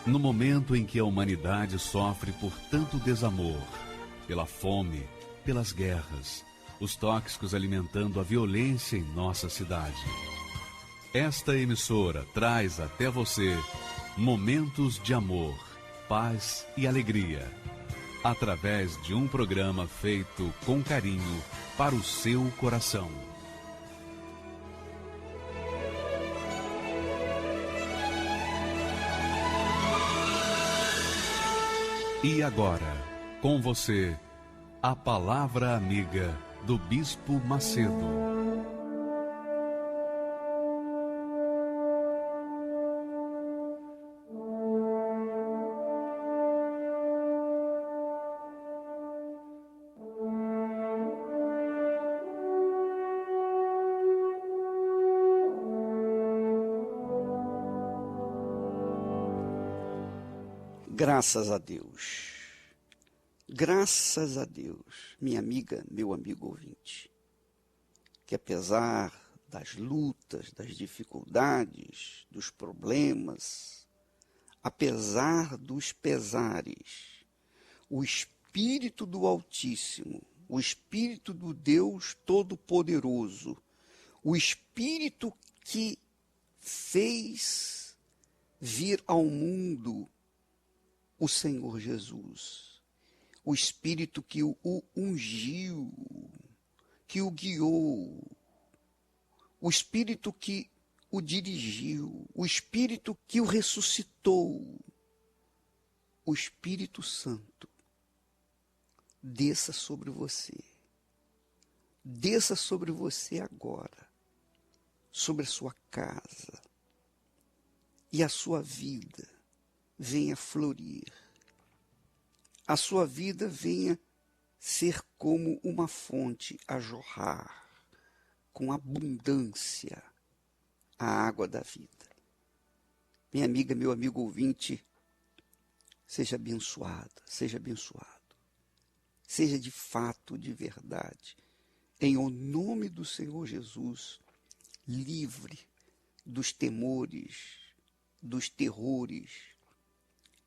No momento em que a humanidade sofre por tanto desamor, pela fome, pelas guerras, os tóxicos alimentando a violência em nossa cidade. Esta emissora traz até você momentos de amor, paz e alegria, através de um programa feito com carinho para o seu coração. E agora, com você, a Palavra Amiga do Bispo Macedo. Graças a Deus, minha amiga, meu amigo ouvinte, que apesar das lutas, das dificuldades, dos problemas, apesar dos pesares, o Espírito do Altíssimo, o Espírito do Deus Todo-Poderoso, o Espírito que fez vir ao mundo o Senhor Jesus, o Espírito que o ungiu, que o guiou, o Espírito que o dirigiu, o Espírito que o ressuscitou, o Espírito Santo, desça sobre você agora, sobre a sua casa, e a sua vida venha florir. A sua vida venha ser como uma fonte a jorrar, com abundância, a água da vida. Minha amiga, meu amigo ouvinte, seja abençoada, seja abençoado. Seja de fato, de verdade, em o nome do Senhor Jesus, livre dos temores, dos terrores,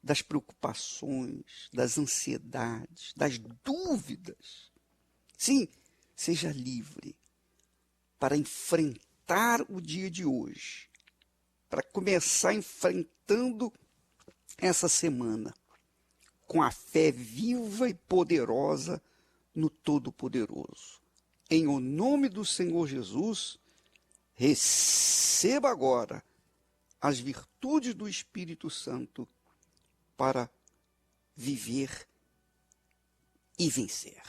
das preocupações, das ansiedades, das dúvidas. Sim, seja livre para enfrentar o dia de hoje, para começar enfrentando essa semana com a fé viva e poderosa no Todo-Poderoso. Em o nome do Senhor Jesus, receba agora as virtudes do Espírito Santo para viver e vencer.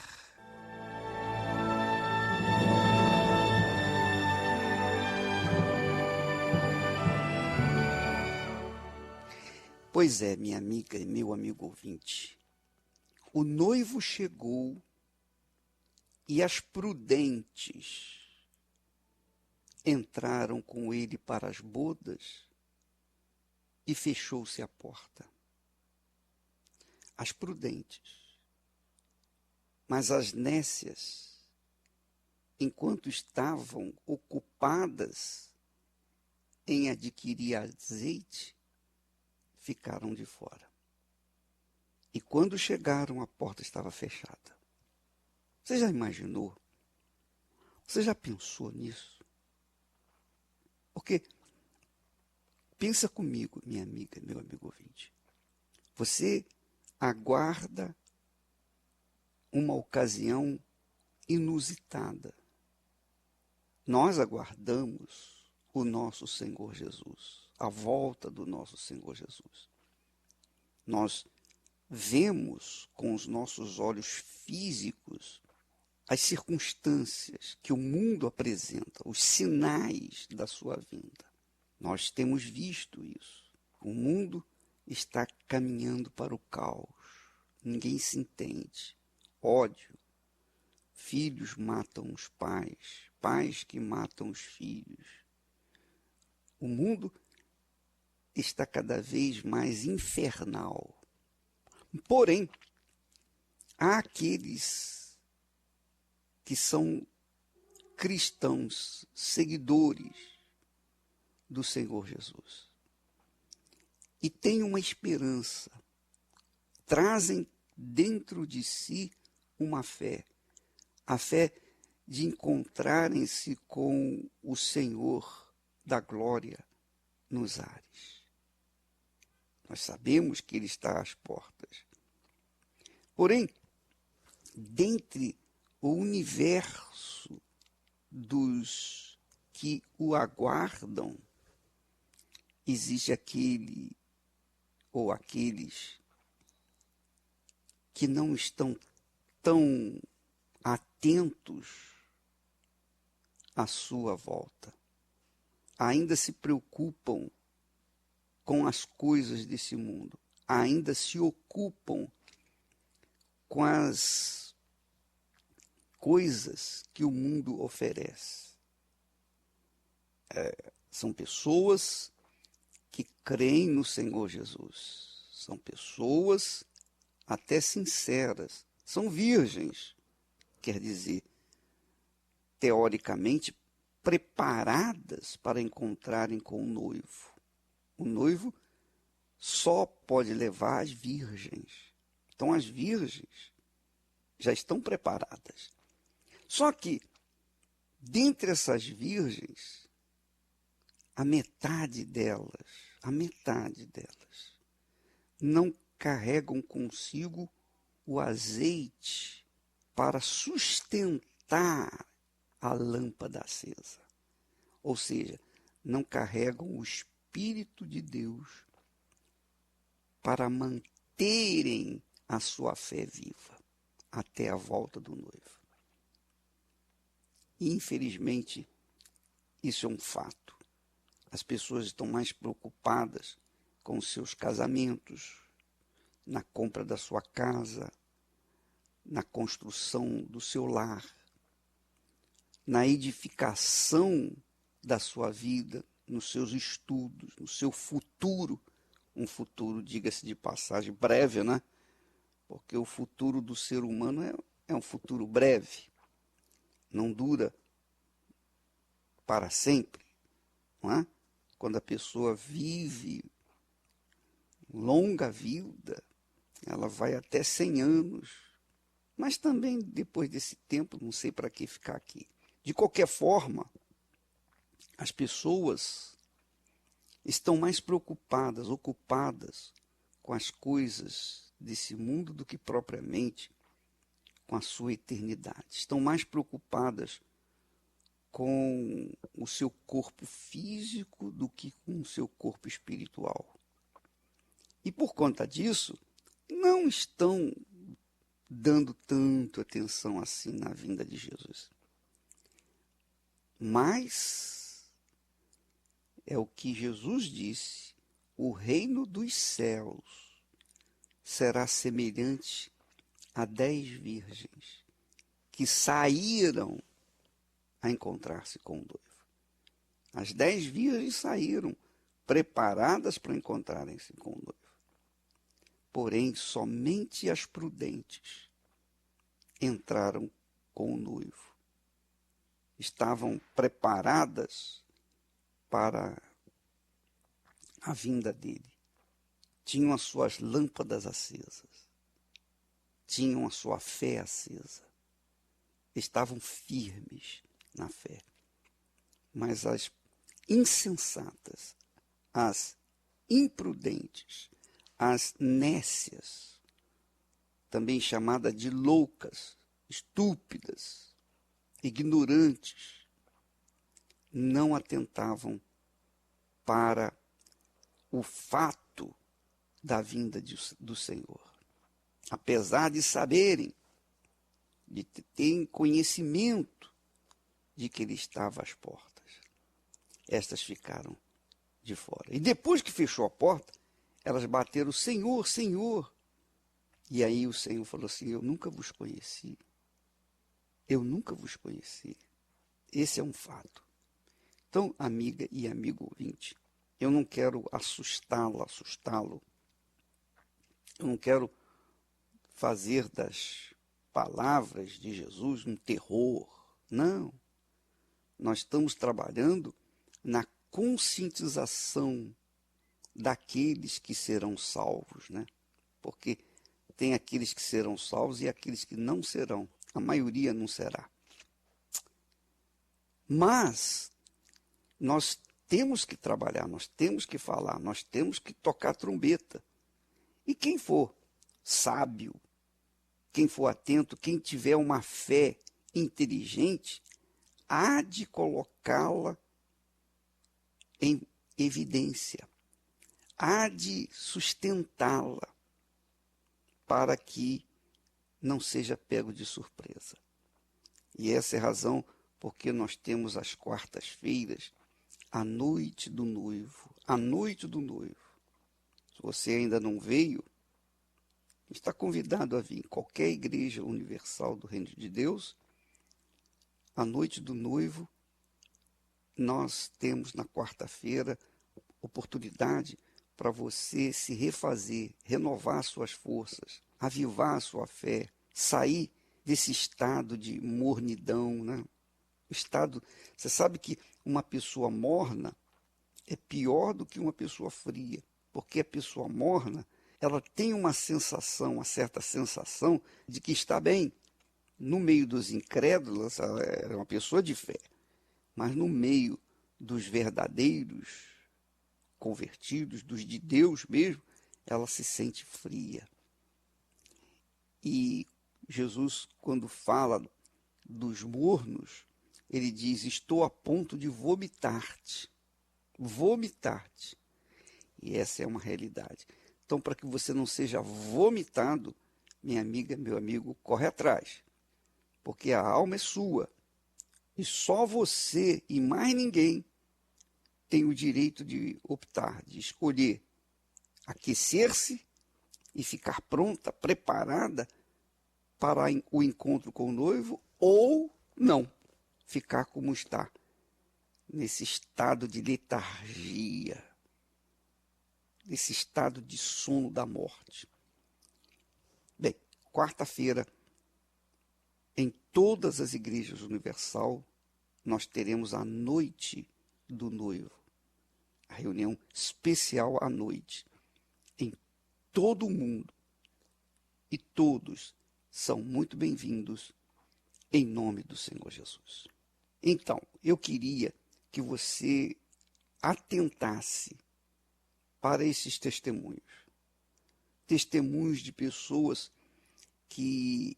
Pois é, minha amiga e meu amigo ouvinte, o noivo chegou e as prudentes entraram com ele para as bodas e fechou-se a porta. As prudentes. Mas as nécias, enquanto estavam ocupadas em adquirir azeite, ficaram de fora. E quando chegaram, a porta estava fechada. Você já imaginou? Você já pensou nisso? Porque, pensa comigo, minha amiga, meu amigo ouvinte. Você aguarda uma ocasião inusitada. Nós aguardamos o nosso Senhor Jesus, a volta do nosso Senhor Jesus. Nós vemos com os nossos olhos físicos as circunstâncias que o mundo apresenta, os sinais da sua vinda. Nós temos visto isso. O mundo está caminhando para o caos. Ninguém se entende. Ódio. Filhos matam os pais. Pais que matam os filhos. O mundo está cada vez mais infernal. Porém, há aqueles que são cristãos, seguidores do Senhor Jesus. e têm uma esperança, trazem dentro de si uma fé, a fé de encontrarem-se com o Senhor da glória nos ares. Nós sabemos que Ele está às portas. Porém, dentre o universo dos que o aguardam, existe aquele ou aqueles que não estão tão atentos à sua volta. Ainda se preocupam com as coisas desse mundo. Ainda se ocupam com as coisas que o mundo oferece. São pessoas que creem no Senhor Jesus. São pessoas até sinceras. São virgens, quer dizer, teoricamente, preparadas para encontrarem com o noivo. O noivo só pode levar as virgens. Então, as virgens já estão preparadas. Só que, dentre essas virgens, a metade delas não carregam consigo o azeite para sustentar a lâmpada acesa. Ou seja, não carregam o Espírito de Deus para manterem a sua fé viva até a volta do noivo. Infelizmente, isso é um fato. As pessoas estão mais preocupadas com os seus casamentos, na compra da sua casa, na construção do seu lar, na edificação da sua vida, nos seus estudos, no seu futuro. Um futuro, diga-se de passagem, breve, né? Porque o futuro do ser humano é um futuro breve. Não dura para sempre, não é? Quando a pessoa vive longa vida, ela vai até 100 anos. Mas também, depois desse tempo, não sei para que ficar aqui. De qualquer forma, as pessoas estão mais preocupadas, ocupadas com as coisas desse mundo do que propriamente com a sua eternidade. Estão mais preocupadas com o seu corpo físico do que com o seu corpo espiritual. E por conta disso, não estão dando tanto atenção assim na vinda de Jesus. Mas é o que Jesus disse: o reino dos céus será semelhante a 10 virgens que saíram a encontrar-se com o noivo. As 10 virgens saíram preparadas para encontrarem-se com o noivo. Porém, somente as prudentes entraram com o noivo. Estavam preparadas para a vinda dele. Tinham as suas lâmpadas acesas. Tinham a sua fé acesa. Estavam firmes na fé. Mas as insensatas, as imprudentes, as nécias, também chamadas de loucas, estúpidas, ignorantes, não atentavam para o fato da vinda do Senhor. Apesar de saberem, de terem conhecimento de que ele estava às portas, estas ficaram de fora. E depois que fechou a porta, elas bateram: Senhor, Senhor. E aí o Senhor falou assim: eu nunca vos conheci. Eu nunca vos conheci. Esse é um fato. Então, amiga e amigo ouvinte, eu não quero assustá-lo. Eu não quero fazer das palavras de Jesus um terror. Não. Nós estamos trabalhando na conscientização daqueles que serão salvos, né? Porque tem aqueles que serão salvos e aqueles que não serão. A maioria não será. Mas nós temos que trabalhar, nós temos que falar, nós temos que tocar trombeta. E quem for sábio, quem for atento, quem tiver uma fé inteligente, há de colocá-la em evidência, há de sustentá-la para que não seja pego de surpresa. E essa é a razão porque nós temos as quartas-feiras a noite do noivo, a noite do noivo. Se você ainda não veio, está convidado a vir em qualquer igreja universal do Reino de Deus. A noite do noivo, nós temos na quarta-feira oportunidade para você se refazer, renovar suas forças, avivar a sua fé, sair desse estado de mornidão, né? Você sabe que uma pessoa morna é pior do que uma pessoa fria, porque a pessoa morna, ela tem uma certa sensação de que está bem. No meio dos incrédulos, ela é uma pessoa de fé, mas no meio dos verdadeiros convertidos, dos de Deus mesmo, ela se sente fria. E Jesus, quando fala dos mornos, ele diz: estou a ponto de vomitar-te. Vomitar-te. E essa é uma realidade. Então, para que você não seja vomitado, minha amiga, meu amigo, corre atrás. Porque a alma é sua. E só você e mais ninguém tem o direito de optar, de escolher aquecer-se e ficar pronta, preparada para o encontro com o noivo, ou não, ficar como está, nesse estado de letargia, nesse estado de sono da morte. Bem, quarta-feira, em todas as igrejas universal, nós teremos a noite do noivo, a reunião especial à noite, em todo o mundo. E todos são muito bem-vindos em nome do Senhor Jesus. Então, eu queria que você atentasse para esses testemunhos. Testemunhos de pessoas que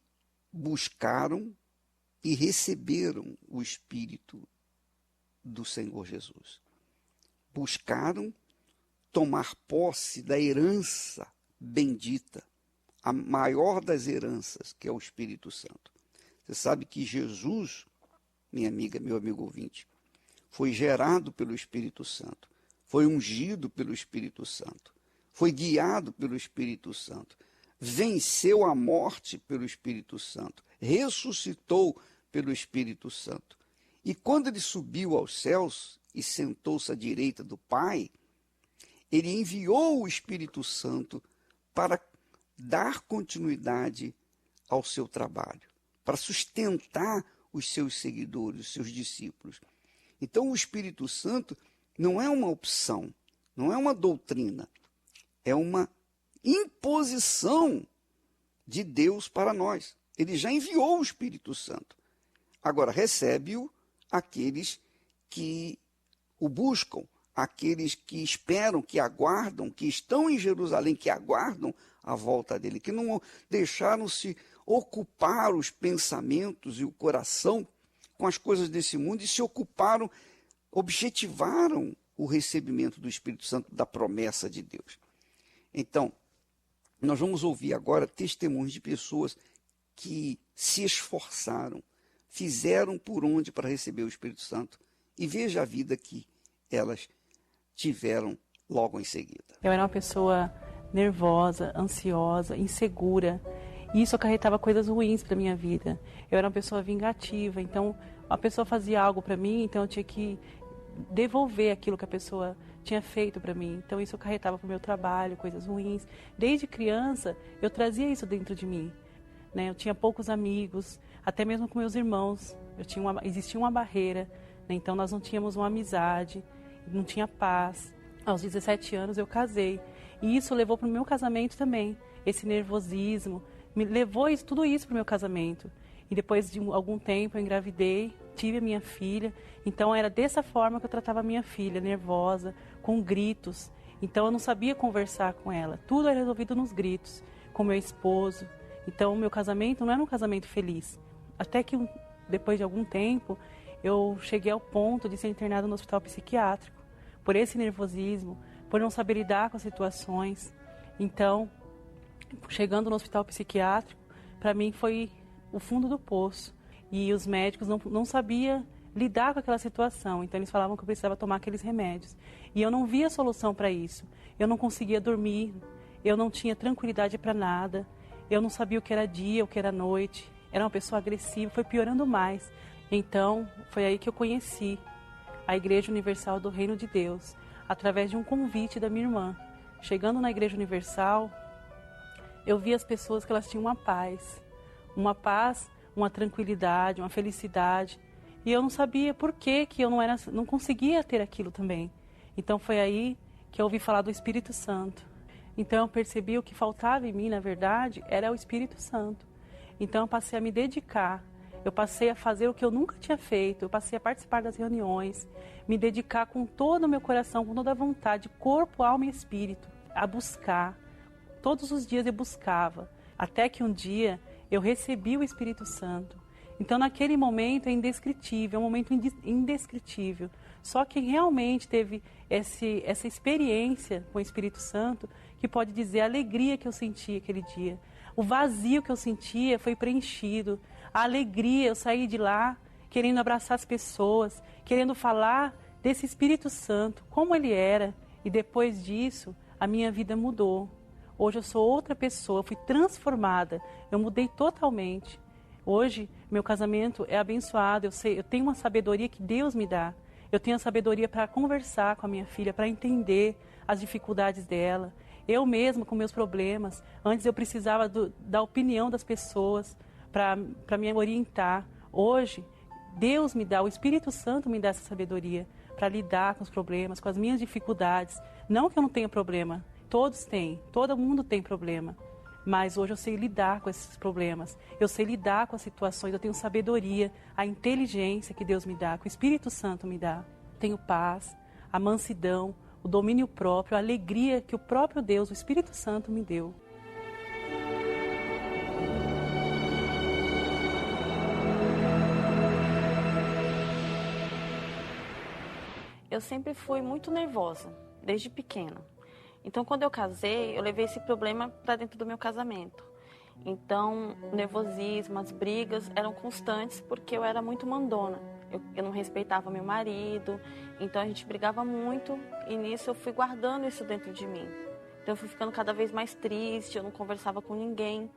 buscaram e receberam o Espírito do Senhor Jesus. Buscaram tomar posse da herança bendita, a maior das heranças, que é o Espírito Santo. Você sabe que Jesus, minha amiga, meu amigo ouvinte, foi gerado pelo Espírito Santo, foi ungido pelo Espírito Santo, foi guiado pelo Espírito Santo, venceu a morte pelo Espírito Santo, ressuscitou pelo Espírito Santo. E quando ele subiu aos céus e sentou-se à direita do Pai, ele enviou o Espírito Santo para dar continuidade ao seu trabalho, para sustentar os seus seguidores, os seus discípulos. Então, o Espírito Santo não é uma opção, não é uma doutrina, é uma imposição de Deus para nós. Ele já enviou o Espírito Santo. Agora, recebe-o aqueles que o buscam, aqueles que esperam, que aguardam, que estão em Jerusalém, que aguardam a volta dele, que não deixaram-se ocupar os pensamentos e o coração com as coisas desse mundo e se ocuparam, objetivaram o recebimento do Espírito Santo, da promessa de Deus. Então, nós vamos ouvir agora testemunhos de pessoas que se esforçaram, fizeram por onde para receber o Espírito Santo, e veja a vida que elas tiveram logo em seguida. Eu era uma pessoa nervosa, ansiosa, insegura, e isso acarretava coisas ruins para a minha vida. Eu era uma pessoa vingativa, então a pessoa fazia algo para mim, então eu tinha que devolver aquilo que a pessoa tinha feito para mim. Então isso acarretava para o meu trabalho, coisas ruins. Desde criança eu trazia isso dentro de mim, né? Eu tinha poucos amigos, até mesmo com meus irmãos. Existia uma barreira, né? Então nós não tínhamos uma amizade, não tinha paz. Aos 17 anos eu casei. E isso levou para o meu casamento também. Esse nervosismo, me levou tudo isso para o meu casamento. E depois de algum tempo eu engravidei, tive a minha filha. Então era dessa forma que eu tratava a minha filha, nervosa, com gritos. Então eu não sabia conversar com ela. Tudo era resolvido nos gritos, com meu esposo. Então o meu casamento não era um casamento feliz. Até que depois de algum tempo eu cheguei ao ponto de ser internada no hospital psiquiátrico. Por esse nervosismo, por não saber lidar com as situações. Então, chegando no hospital psiquiátrico, para mim foi o fundo do poço. E os médicos não sabiam lidar com aquela situação. Então, eles falavam que eu precisava tomar aqueles remédios. E eu não via solução para isso. Eu não conseguia dormir, eu não tinha tranquilidade para nada. Eu não sabia o que era dia, o que era noite. Era uma pessoa agressiva, foi piorando mais. Então, foi aí que eu conheci a Igreja Universal do Reino de Deus, através de um convite da minha irmã. Chegando na Igreja Universal, eu vi as pessoas que elas tinham uma paz, uma tranquilidade, uma felicidade. E eu não sabia por que eu não conseguia ter aquilo também. Então foi aí que eu ouvi falar do Espírito Santo. Então eu percebi o que faltava em mim, na verdade, era o Espírito Santo. Então eu passei a me dedicar. Eu passei a fazer o que eu nunca tinha feito, eu passei a participar das reuniões, me dedicar com todo o meu coração, com toda a vontade, corpo, alma e espírito, a buscar. Todos os dias eu buscava, até que um dia eu recebi o Espírito Santo. Então naquele momento é indescritível, é um momento indescritível. Só quem realmente teve essa experiência com o Espírito Santo, que pode dizer a alegria que eu senti aquele dia. O vazio que eu sentia foi preenchido. A alegria, eu saí de lá querendo abraçar as pessoas, querendo falar desse Espírito Santo, como ele era. E depois disso, a minha vida mudou. Hoje eu sou outra pessoa, fui transformada, eu mudei totalmente. Hoje, meu casamento é abençoado, eu tenho uma sabedoria que Deus me dá. Eu tenho a sabedoria para conversar com a minha filha, para entender as dificuldades dela. Eu mesma, com meus problemas, antes eu precisava da opinião das pessoas para me orientar. Hoje, Deus me dá, o Espírito Santo me dá essa sabedoria para lidar com os problemas, com as minhas dificuldades. Não que eu não tenha problema, todos têm, todo mundo tem problema. Mas hoje eu sei lidar com esses problemas, eu sei lidar com as situações, eu tenho sabedoria, a inteligência que Deus me dá, que o Espírito Santo me dá. Tenho paz, a mansidão, o domínio próprio, a alegria que o próprio Deus, o Espírito Santo, me deu. Eu sempre fui muito nervosa, desde pequena. Então, quando eu casei, eu levei esse problema para dentro do meu casamento. Então, o nervosismo, as brigas eram constantes porque eu era muito mandona. Eu não respeitava meu marido, então a gente brigava muito e nisso eu fui guardando isso dentro de mim. Então eu fui ficando cada vez mais triste, eu não conversava com ninguém.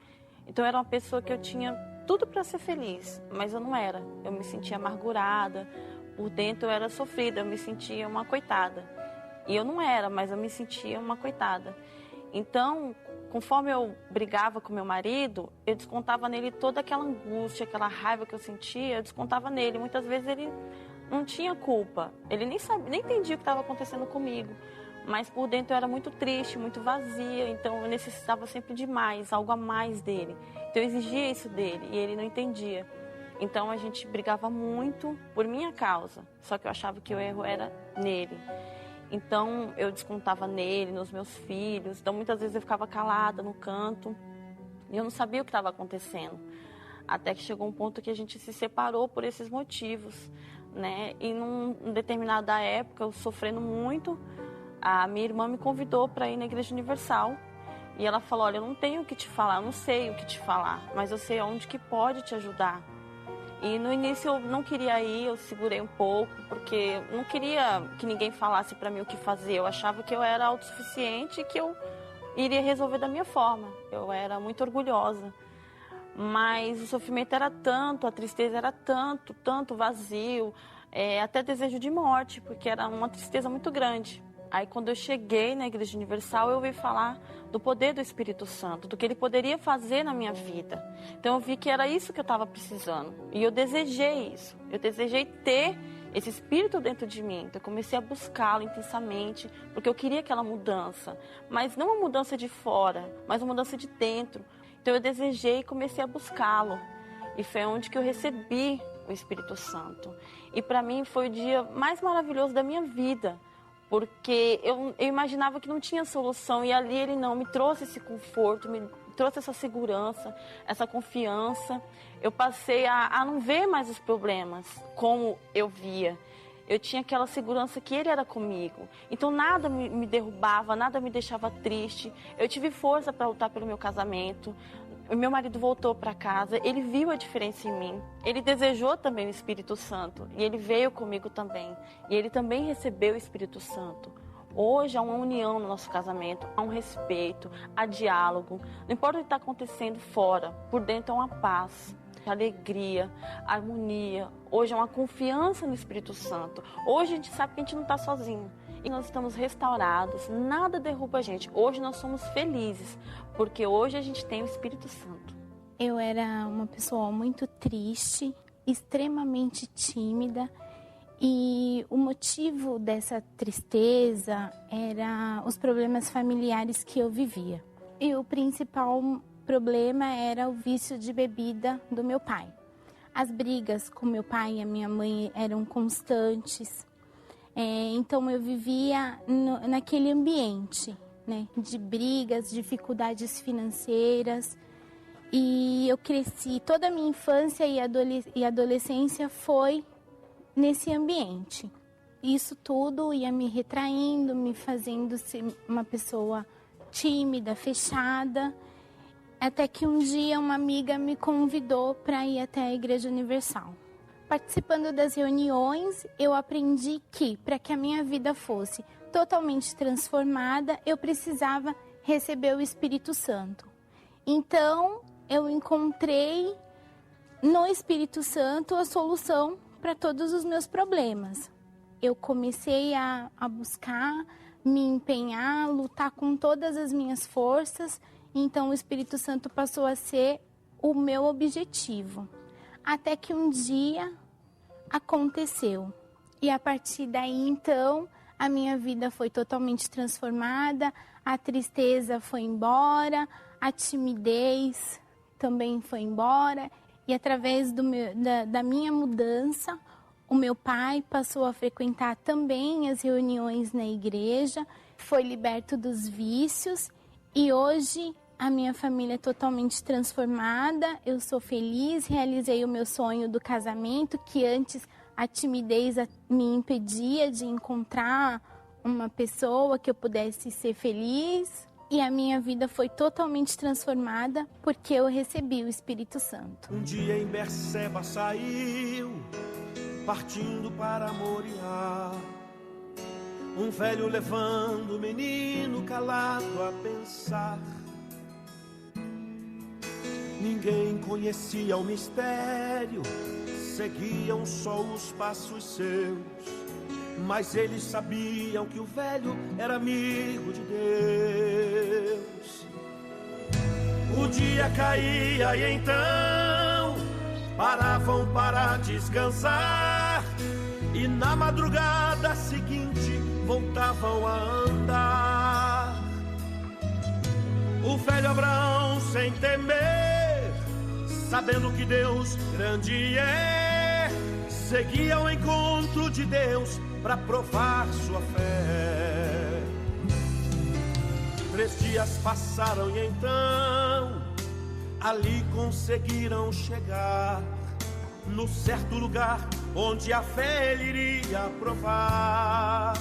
Então eu era uma pessoa que eu tinha tudo para ser feliz, mas eu não era. Eu me sentia amargurada, por dentro eu era sofrida, eu me sentia uma coitada. E eu não era, mas eu me sentia uma coitada. Então, conforme eu brigava com meu marido, eu descontava nele toda aquela angústia, aquela raiva que eu sentia, eu descontava nele. Muitas vezes ele não tinha culpa, ele nem entendia o que estava acontecendo comigo. Mas por dentro eu era muito triste, muito vazia, então eu necessitava sempre de mais, algo a mais dele. Então eu exigia isso dele e ele não entendia. Então a gente brigava muito por minha causa, só que eu achava que o erro era nele. Então eu descontava nele, nos meus filhos, então muitas vezes eu ficava calada no canto e eu não sabia o que estava acontecendo. Até que chegou um ponto que a gente se separou por esses motivos, né? E numa determinada época, eu sofrendo muito, a minha irmã me convidou para ir na Igreja Universal. E ela falou, olha, eu não tenho o que te falar, eu não sei o que te falar, mas eu sei onde que pode te ajudar. E no início eu não queria ir, eu segurei um pouco, porque eu não queria que ninguém falasse para mim o que fazer. Eu achava que eu era autossuficiente e que eu iria resolver da minha forma. Eu era muito orgulhosa. Mas o sofrimento era tanto, a tristeza era tanto vazio, até desejo de morte, porque era uma tristeza muito grande. Aí quando eu cheguei na Igreja Universal, eu ouvi falar do poder do Espírito Santo, do que ele poderia fazer na minha vida. Então eu vi que era isso que eu estava precisando. E eu desejei isso. Eu desejei ter esse espírito dentro de mim. Então eu comecei a buscá-lo intensamente, porque eu queria aquela mudança, mas não uma mudança de fora, mas uma mudança de dentro. Então eu desejei e comecei a buscá-lo. E foi onde que eu recebi o Espírito Santo. E para mim foi o dia mais maravilhoso da minha vida, porque eu imaginava que não tinha solução, e ali ele não me trouxe esse conforto, me trouxe essa segurança, essa confiança. Eu passei a não ver mais os problemas como eu via. Eu tinha aquela segurança que ele era comigo. Então nada me derrubava, nada me deixava triste. Eu tive força para lutar pelo meu casamento. O meu marido voltou para casa, ele viu a diferença em mim. Ele desejou também o Espírito Santo e ele veio comigo também. E ele também recebeu o Espírito Santo. Hoje há uma união no nosso casamento, há um respeito, há diálogo. Não importa o que está acontecendo fora, por dentro há uma paz, alegria, harmonia. Hoje há uma confiança no Espírito Santo. Hoje a gente sabe que a gente não está sozinho. E nós estamos restaurados, nada derruba a gente. Hoje nós somos felizes, porque hoje a gente tem o Espírito Santo. Eu era uma pessoa muito triste, extremamente tímida, e o motivo dessa tristeza era os problemas familiares que eu vivia. E o principal problema era o vício de bebida do meu pai. As brigas com meu pai e a minha mãe eram constantes. Então eu vivia naquele ambiente, né, de brigas, dificuldades financeiras, e eu cresci, toda a minha infância e adolescência foi nesse ambiente. Isso tudo ia me retraindo, me fazendo ser uma pessoa tímida, fechada, até que um dia uma amiga me convidou para ir até a Igreja Universal. Participando das reuniões, eu aprendi que, para que a minha vida fosse totalmente transformada, eu precisava receber o Espírito Santo. Então, eu encontrei no Espírito Santo a solução para todos os meus problemas. Eu comecei a buscar, me empenhar, lutar com todas as minhas forças, então o Espírito Santo passou a ser o meu objetivo. Até que um dia aconteceu. E a partir daí, então, a minha vida foi totalmente transformada, a tristeza foi embora, a timidez também foi embora. E através da minha mudança, o meu pai passou a frequentar também as reuniões na igreja, foi liberto dos vícios e hoje a minha família é totalmente transformada, eu sou feliz, realizei o meu sonho do casamento, que antes a timidez me impedia de encontrar uma pessoa que eu pudesse ser feliz. E a minha vida foi totalmente transformada porque eu recebi o Espírito Santo. Um dia em Berseba saiu, partindo para Moriá. Um velho levando o menino calado a pensar. Ninguém conhecia o mistério, seguiam só os passos seus. Mas eles sabiam que o velho era amigo de Deus. O dia caía e então paravam para descansar. E na madrugada seguinte voltavam a andar. O velho Abraão, sem temer, sabendo que Deus grande é, seguia ao encontro de Deus para provar sua fé. 3 dias passaram e então ali conseguiram chegar no certo lugar onde a fé ele iria provar.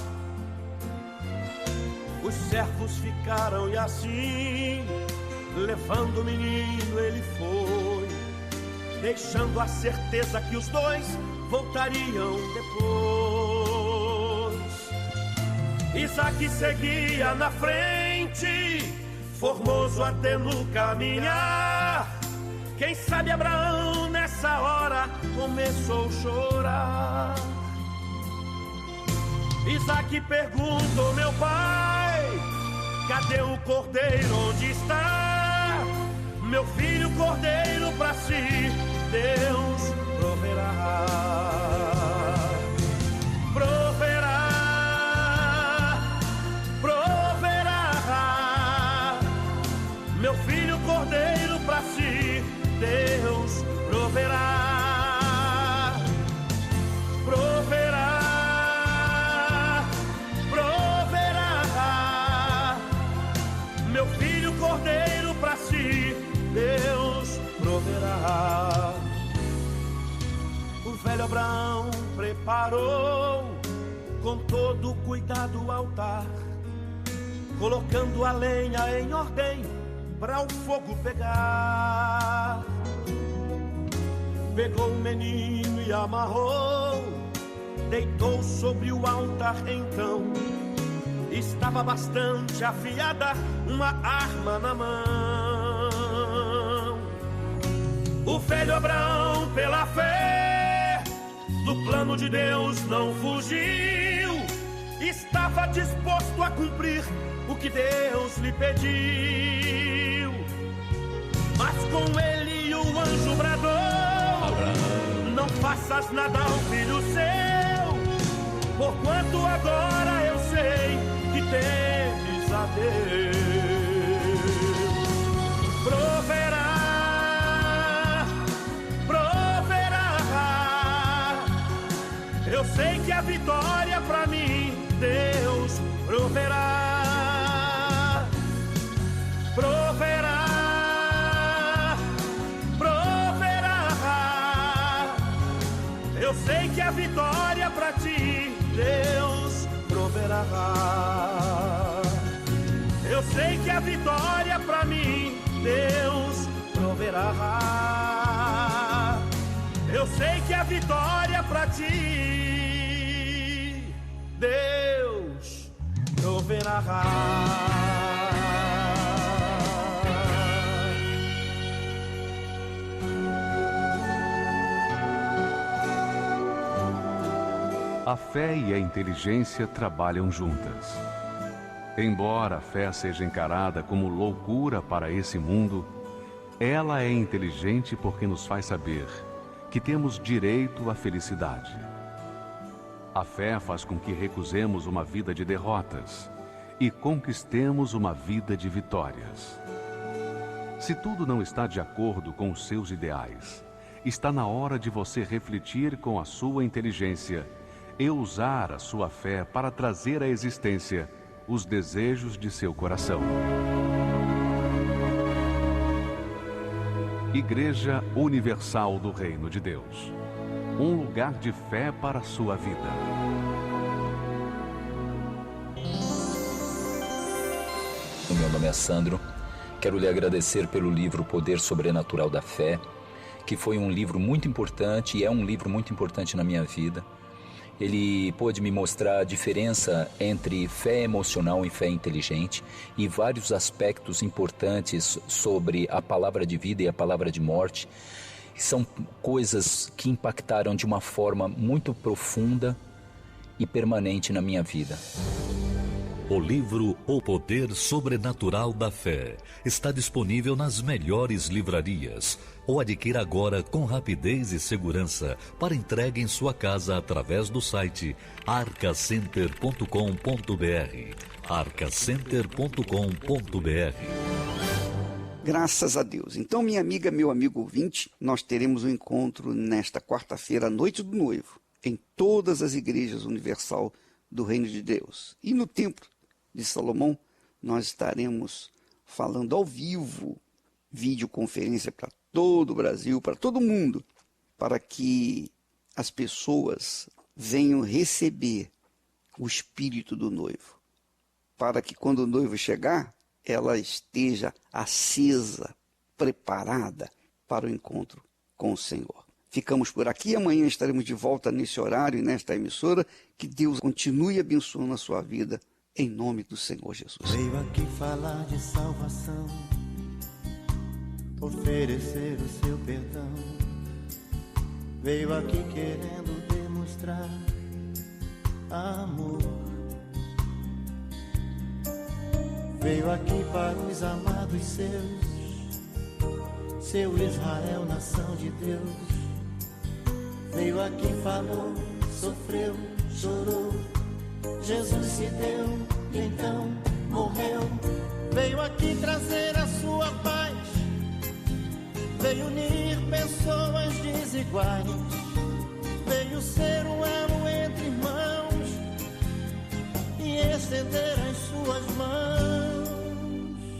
Os servos ficaram e assim, levando o menino ele foi, deixando a certeza que os dois voltariam depois. Isaque seguia na frente, formoso até no caminhar. Quem sabe Abraão nessa hora começou a chorar. Isaque perguntou: meu pai, cadê o cordeiro, onde está? Meu filho, cordeiro pra si Deus proverá. preparou com todo cuidado o altar, colocando a lenha em ordem para o fogo pegar. Pegou o menino e amarrou, deitou sobre o altar então. Estava bastante afiada uma arma na mão. O velho Abraão, pela fé, do plano de Deus não fugiu. Estava disposto a cumprir o que Deus lhe pediu. Mas com ele o anjo bradou: não faças nada ao filho seu, porquanto agora eu sei que temes a Deus. Proverá, proverá. Eu sei que a vitória pra mim Deus proverá. Proverá, proverá. Eu sei que a vitória pra ti Deus proverá. Eu sei que a vitória pra mim Deus proverá. Eu sei que a vitória pra ti Deus proverá. A fé e a inteligência trabalham juntas. Embora a fé seja encarada como loucura para esse mundo, ela é inteligente porque nos faz saber que temos direito à felicidade. A fé faz com que recusemos uma vida de derrotas e conquistemos uma vida de vitórias. Se tudo não está de acordo com os seus ideais, está na hora de você refletir com a sua inteligência e usar a sua fé para trazer à existência os desejos de seu coração. Igreja Universal do Reino de Deus. Um lugar de fé para a sua vida. O meu nome é Sandro. Quero lhe agradecer pelo livro Poder Sobrenatural da Fé, que foi um livro muito importante e é um livro muito importante na minha vida. Ele pôde me mostrar a diferença entre fé emocional e fé inteligente e vários aspectos importantes sobre a palavra de vida e a palavra de morte. São coisas que impactaram de uma forma muito profunda e permanente na minha vida. O livro O Poder Sobrenatural da Fé está disponível nas melhores livrarias ou adquira agora com rapidez e segurança para entrega em sua casa através do site arcacenter.com.br. arcacenter.com.br. Graças a Deus. Então, minha amiga, meu amigo ouvinte, nós teremos um encontro nesta quarta-feira, à noite do noivo, em todas as igrejas universal do Reino de Deus. E no Templo de Salomão, nós estaremos falando ao vivo, videoconferência para todo o Brasil, para todo mundo, para que as pessoas venham receber o espírito do noivo, para que quando o noivo chegar, ela esteja acesa, preparada para o encontro com o Senhor. Ficamos por aqui, amanhã estaremos de volta nesse horário e nesta emissora. Que Deus continue abençoando a sua vida, em nome do Senhor Jesus. Veio aqui falar de salvação, oferecer o seu perdão. Veio aqui querendo demonstrar amor. Veio aqui para os amados seus, seu Israel, nação de Deus. Veio aqui, falou, sofreu, chorou, Jesus se deu e então morreu. Veio aqui trazer a sua paz, veio unir pessoas desiguais, veio ser um elo entre irmãos e estender as suas mãos.